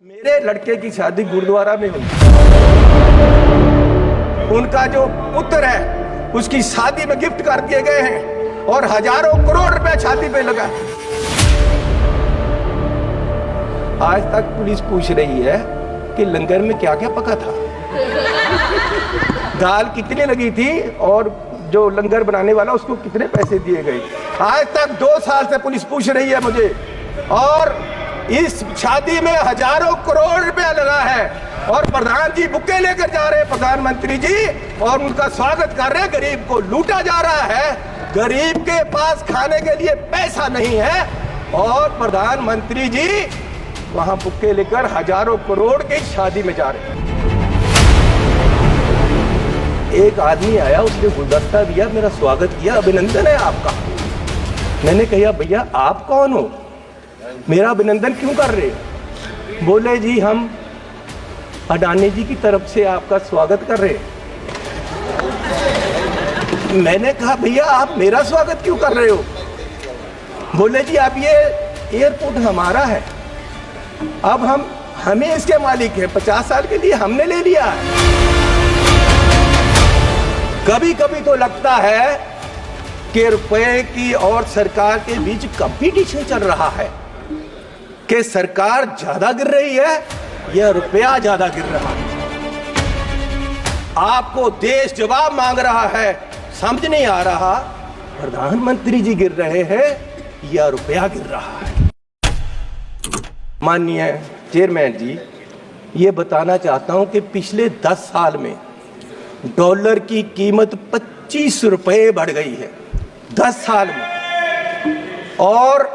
मेरे लड़के की शादी गुरुद्वारा में हुई। उनका जो पुत्र है उसकी शादी में गिफ्ट कर दिए गए हैं और हजारों करोड़ रुपए शादी पे लगा। आज तक पुलिस पूछ रही है कि लंगर में क्या क्या पका था, दाल कितनी लगी थी और जो लंगर बनाने वाला उसको कितने पैसे दिए गए। आज तक 2 साल से पुलिस पूछ रही है मुझे, और इस शादी में हजारों करोड़ रुपया लगा है और प्रधान जी बुके लेकर जा रहे हैं, प्रधानमंत्री जी, और उनका स्वागत कर रहे हैं। गरीब को लूटा जा रहा है, गरीब के पास खाने के लिए पैसा नहीं है और प्रधानमंत्री जी वहां बुके लेकर हजारों करोड़ की शादी में जा रहे हैं। एक आदमी आया, उसने गुलदस्ता दिया, मेरा स्वागत किया, अभिनंदन है आपका। मैंने कहा भैया आप कौन हो, मेरा अभिनंदन क्यों कर रहे हो? बोले जी हम अडानी जी की तरफ से आपका स्वागत कर रहे हैं। मैंने कहा भैया आप मेरा स्वागत क्यों कर रहे हो? बोले जी अब ये एयरपोर्ट हमारा है, अब हमें इसके मालिक हैं, 50 साल के लिए हमने ले लिया है। कभी कभी तो लगता है कि रुपए की और सरकार के बीच कंपटीशन चल रहा है कि सरकार ज्यादा गिर रही है या रुपया ज्यादा गिर रहा है। आपको देश जवाब मांग रहा है, समझ नहीं आ रहा प्रधानमंत्री जी गिर रहे हैं या रुपया गिर रहा है। माननीय चेयरमैन जी, ये बताना चाहता हूं कि पिछले 10 साल में डॉलर की कीमत 25 रुपए बढ़ गई है 10 साल में। और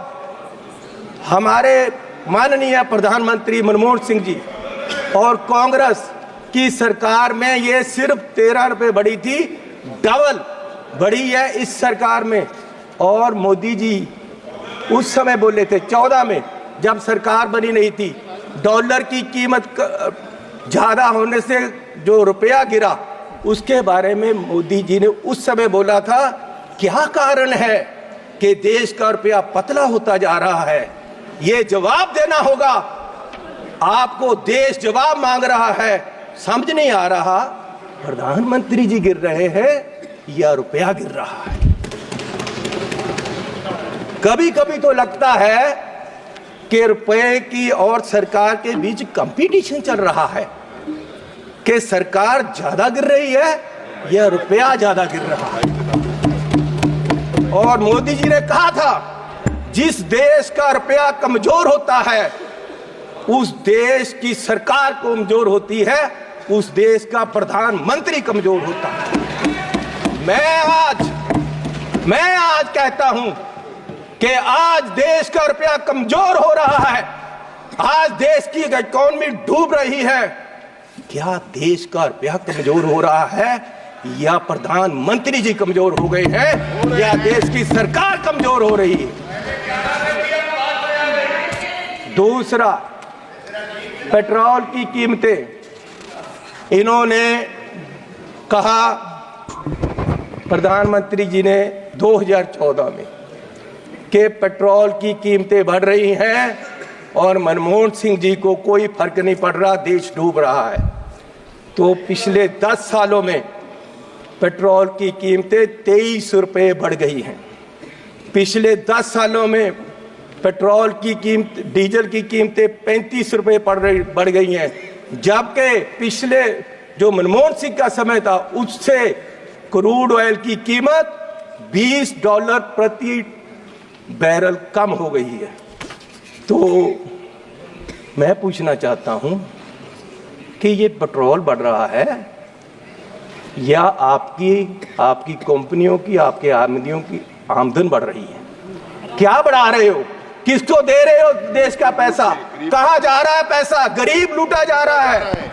हमारे माननीय प्रधानमंत्री मनमोहन सिंह जी और कांग्रेस की सरकार में ये सिर्फ 13 रुपए बढ़ी थी, डबल बढ़ी है इस सरकार में। और मोदी जी उस समय बोले थे 14 में, जब सरकार बनी नहीं थी, डॉलर की कीमत ज्यादा होने से जो रुपया गिरा उसके बारे में मोदी जी ने उस समय बोला था क्या कारण है कि देश का रुपया पतला होता जा रहा है। ये जवाब देना होगा, आपको देश जवाब मांग रहा है, समझ नहीं आ रहा प्रधानमंत्री जी गिर रहे हैं या रुपया गिर रहा है। कभी कभी तो लगता है कि रुपए की और सरकार के बीच कंपटीशन चल रहा है कि सरकार ज्यादा गिर रही है या रुपया ज्यादा गिर रहा है। और मोदी जी ने कहा था जिस देश का रुपया कमजोर होता है उस देश की सरकार कमजोर होती है, उस देश का प्रधानमंत्री कमजोर होता है। मैं आज कहता हूं कि आज देश का रुपया कमजोर हो रहा है, आज देश की इकोनॉमी डूब रही है। क्या देश का रुपया कमजोर हो रहा है या प्रधानमंत्री जी कमजोर हो गए हैं या देश की सरकार कमजोर हो रही है? दूसरा, पेट्रोल की कीमतें। इन्होंने कहा प्रधानमंत्री जी ने 2014 में कि पेट्रोल की कीमतें बढ़ रही हैं और मनमोहन सिंह जी को कोई फर्क नहीं पड़ रहा, देश डूब रहा है। तो पिछले 10 सालों में पेट्रोल की कीमतें 23 रुपए बढ़ गई हैं। पिछले 10 सालों में पेट्रोल की कीमत, डीजल की कीमतें 35 रुपए बढ़ गई हैं, जबकि पिछले जो मनमोहन सिंह का समय था उससे क्रूड ऑयल की कीमत $20 प्रति बैरल कम हो गई है। तो मैं पूछना चाहता हूं कि ये पेट्रोल बढ़ रहा है या आपकी कंपनियों की, आपके आमदनियों की आमदन बढ़ रही है? क्या बढ़ा रहे हो? किसको दे रहे हो देश का पैसा? कहां जा रहा है पैसा? गरीब लूटा जा रहा है।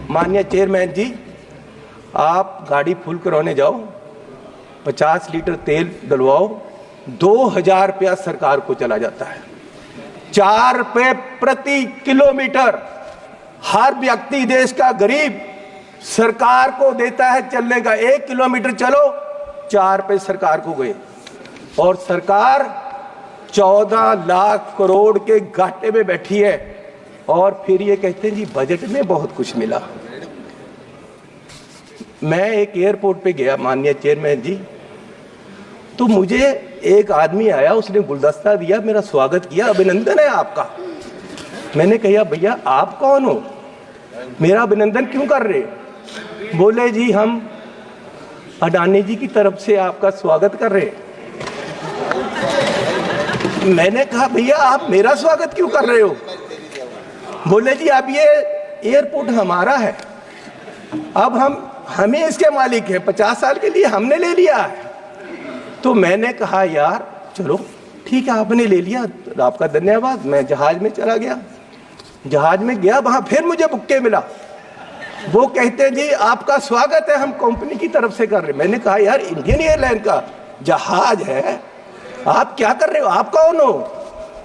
माननीय चेयरमैन जी, आप गाड़ी फुल कराने जाओ, 50 लीटर तेल डलवाओ, 2000 रुपया सरकार को चला जाता है। 4 रुपए प्रति किलोमीटर हर व्यक्ति देश का गरीब सरकार को देता है चलने का। 1 किलोमीटर चलो 4 रुपए सरकार को गए, और सरकार 14 लाख करोड़ के घाटे में बैठी है और फिर ये कहते हैं जी बजट में बहुत कुछ मिला। मैं एक एयरपोर्ट पे गया माननीय चेयरमैन जी, तो मुझे एक आदमी आया, उसने गुलदस्ता दिया, मेरा स्वागत किया, अभिनंदन है आपका। मैंने कहा भैया आप कौन हो, मेरा अभिनंदन क्यों कर रहे? बोले जी हम अडानी जी की तरफ से आपका स्वागत कर रहे हैं। मैंने कहा भैया आप मेरा स्वागत क्यों कर रहे हो? बोले जी अब ये एयरपोर्ट हमारा है, अब हमें इसके मालिक है, 50 साल के लिए हमने ले लिया है। तो मैंने कहा यार चलो ठीक है आपने ले लिया, आपका धन्यवाद। मैं जहाज में चला गया, जहाज में गया, वहां फिर मुझे बुक्के मिला। वो कहते हैं जी आपका स्वागत है, हम कंपनी की तरफ से कर रहे हैं। मैंने कहा यार इंडियन एयरलाइन का जहाज है, आप क्या कर रहे हो, आप कौन हो?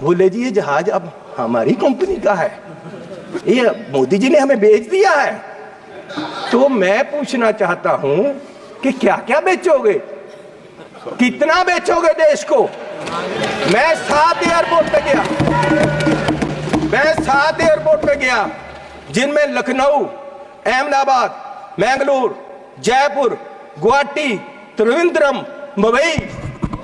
बोले जी ये जहाज अब हमारी कंपनी का है, ये मोदी जी ने हमें बेच दिया है। तो मैं पूछना चाहता हूं कि क्या क्या बेचोगे, कितना बेचोगे देश को? मैं 7 एयरपोर्ट पे गया, मैं 7 एयरपोर्ट पे गया, जिनमें लखनऊ, अहमदाबाद, मैंगलोर, जयपुर, गुवाहाटी, त्रिवेंद्रम, मुंबई,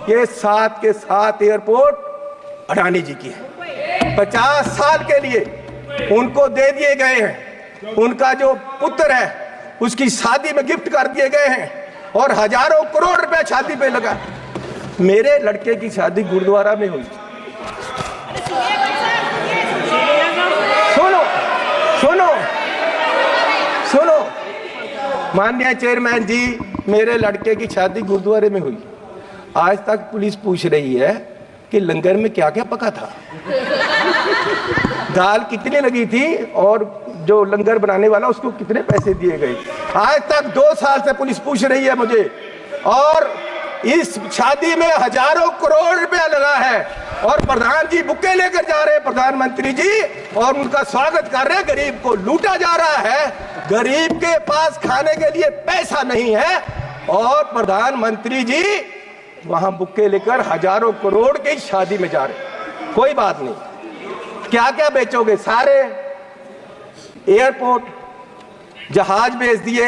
ये 7 के 7 एयरपोर्ट अडानी जी की है। 50 साल के लिए उनको दे दिए गए हैं, उनका जो पुत्र है उसकी शादी में गिफ्ट कर दिए गए हैं, और हजारों करोड़ रुपए शादी पे लगा। मेरे लड़के की शादी गुरुद्वारा में हुई। सुनो सुनो सुनो माननीय चेयरमैन जी, मेरे लड़के की शादी गुरुद्वारे में हुई। आज तक पुलिस पूछ रही है कि लंगर में क्या क्या पका था, दाल कितनी लगी थी, और जो लंगर बनाने वाला उसको कितने पैसे दिए गए। आज तक 2 साल से पुलिस पूछ रही है मुझे, और इस शादी में हजारों करोड़ रुपया लगा है, और प्रधान जी बुक्के लेकर जा रहे हैं, प्रधानमंत्री जी, और उनका स्वागत कर रहे हैं। गरीब को लूटा जा रहा है, गरीब के पास खाने के लिए पैसा नहीं है, और प्रधानमंत्री जी वहां बुक्के लेकर हजारों करोड़ की शादी में जा रहे। कोई बात नहीं, क्या क्या बेचोगे? सारे एयरपोर्ट, जहाज बेच दिए।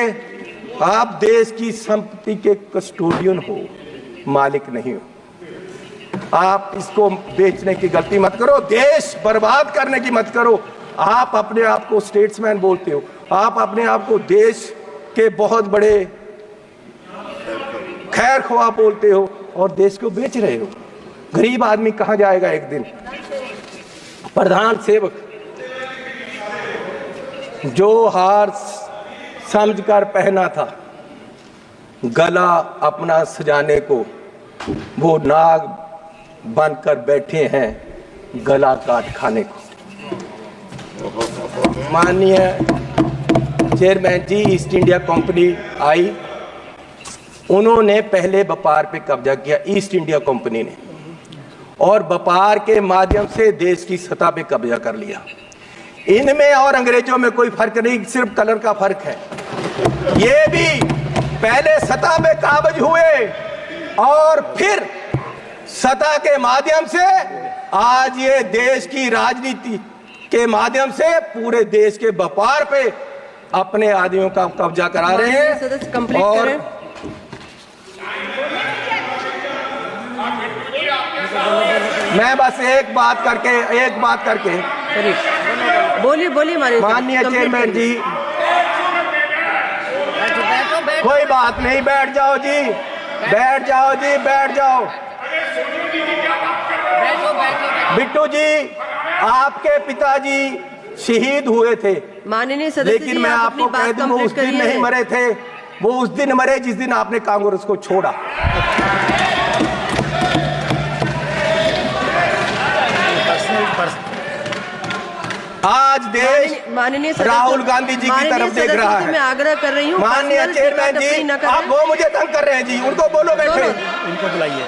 आप देश की संपत्ति के कस्टोडियन हो, मालिक नहीं हो। आप इसको बेचने की गलती मत करो, देश बर्बाद करने की मत करो। आप अपने आप को स्टेट्समैन बोलते हो, आप अपने आप को देश के बहुत बड़े खैर ख्वाह बोलते हो, और देश को बेच रहे हो। गरीब आदमी कहां जाएगा एक दिन? प्रधान सेवक जो हार समझकर पहना था, गला अपना सजाने को, वो नाग बनकर बैठे हैं गला काट खाने को। माननीय चेयरमैन जी, ईस्ट इंडिया कंपनी आई, उन्होंने पहले व्यापार पे कब्जा किया, ईस्ट इंडिया कंपनी ने, और व्यापार के माध्यम से देश की सतह पे कब्जा कर लिया। इनमें और अंग्रेजों में कोई फर्क नहीं, सिर्फ कलर का फर्क है। ये भी पहले सतह पे काबज हुए, और फिर सतह के माध्यम से आज ये देश की राजनीति के माध्यम से पूरे देश के व्यापार पे अपने आदमियों का कब्जा करा रहे हैं। और मैं बस एक बात करके बोलिए माननीय चेयरमैन जी, कोई बात नहीं, बैठ जाओ जी, बैठ जाओ जी, बैठ जाओ। बिट्टू जी, आपके पिताजी शहीद हुए थे, माननीय सदस्य, लेकिन मैं आपको कह दूं वो उस दिन नहीं मरे थे, वो उस दिन मरे जिस दिन आपने कांग्रेस को छोड़ा। आज देश राहुल गांधी जी की तरफ देख रहा है। मैं आग्रह कर रही हूँ, माननीय चेयरमैन जी, आप वो मुझे तंग कर रहे हैं जी, उनको बोलो बैठे, इनको बुलाइए।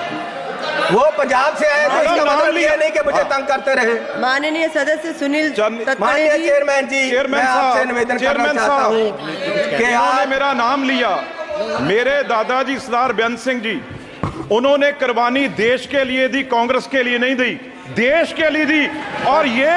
वो पंजाब से आए तो इसका मतलब ये नहीं कि मुझे तंग करते रहे। माननीय सदस्य सुनील माननीय चेयरमैन जी, मैं आपसे निवेदन करना चाहता हूँ कि आपने मेरा नाम लिया। मेरे दादाजी सरदार बेअंत सिंह जी, उन्होंने कुर्बानी देश के लिए दी, कांग्रेस के लिए नहीं दी। देश के लिए दी। और ये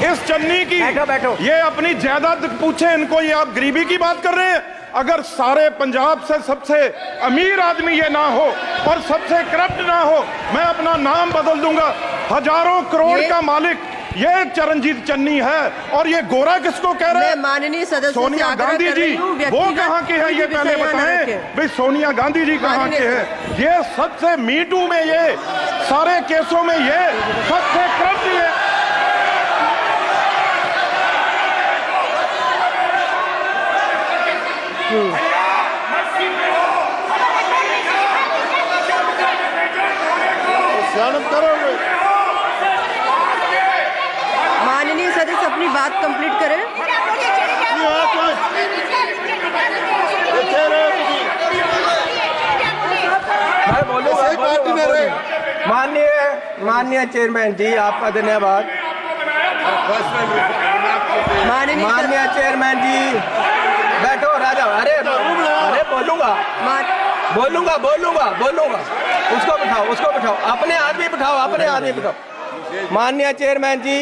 इस चन्नी की बैठो। ये अपनी जायदाद पूछे इनको, ये आप गरीबी की बात कर रहे हैं। अगर सारे पंजाब से सबसे अमीर आदमी ये ना हो और सबसे करप्ट ना हो, मैं अपना नाम बदल दूंगा। हजारों करोड़ का मालिक ये चरणजीत चन्नी है। और ये गोरा किसको कह रहे हैं? मैं माननीय सदस्य से सोनिया आग्रह गांधी कर जी, रही हूं, वो व्यक्तिगत कहाँ के हैं ये कोई पहले विषय यहाँ न बताएं। रखें। भाई सोनिया गांधी जी कहाँ के हैं? ये सबसे मीटू में, ये सारे केसों में ये सबसे करप्ट ये। माननीय सदस्य अपनी बात कंप्लीट करें। मैं बोलूंगा। माननीय चेयरमैन जी, आपका धन्यवाद। माननीय चेयरमैन जी, बैठो राजा। अरे बोलूंगा। उसको बिठाओ, अपने आदमी बिठाओ। माननीय चेयरमैन जी,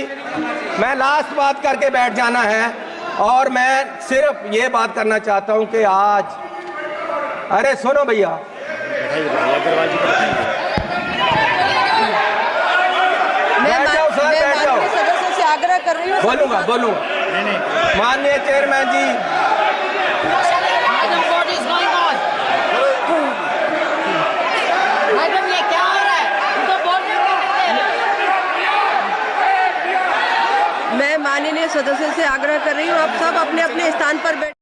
मैं लास्ट बात करके बैठ जाना है। और मैं सिर्फ ये बात करना चाहता हूं कि आज, अरे सुनो भैया, मैं बैठ जाओ सर, बैठ जाओ। माननीय सदस्य से आग्रह कर रही हूँ। बोलूंगा। माननीय chairman ji, What is going on? Madam ये क्या हो रहा है? उनको बोलने को मैं माननीय सदस्य से आग्रह कर रही हूँ, आप सब अपने अपने स्थान पर बैठ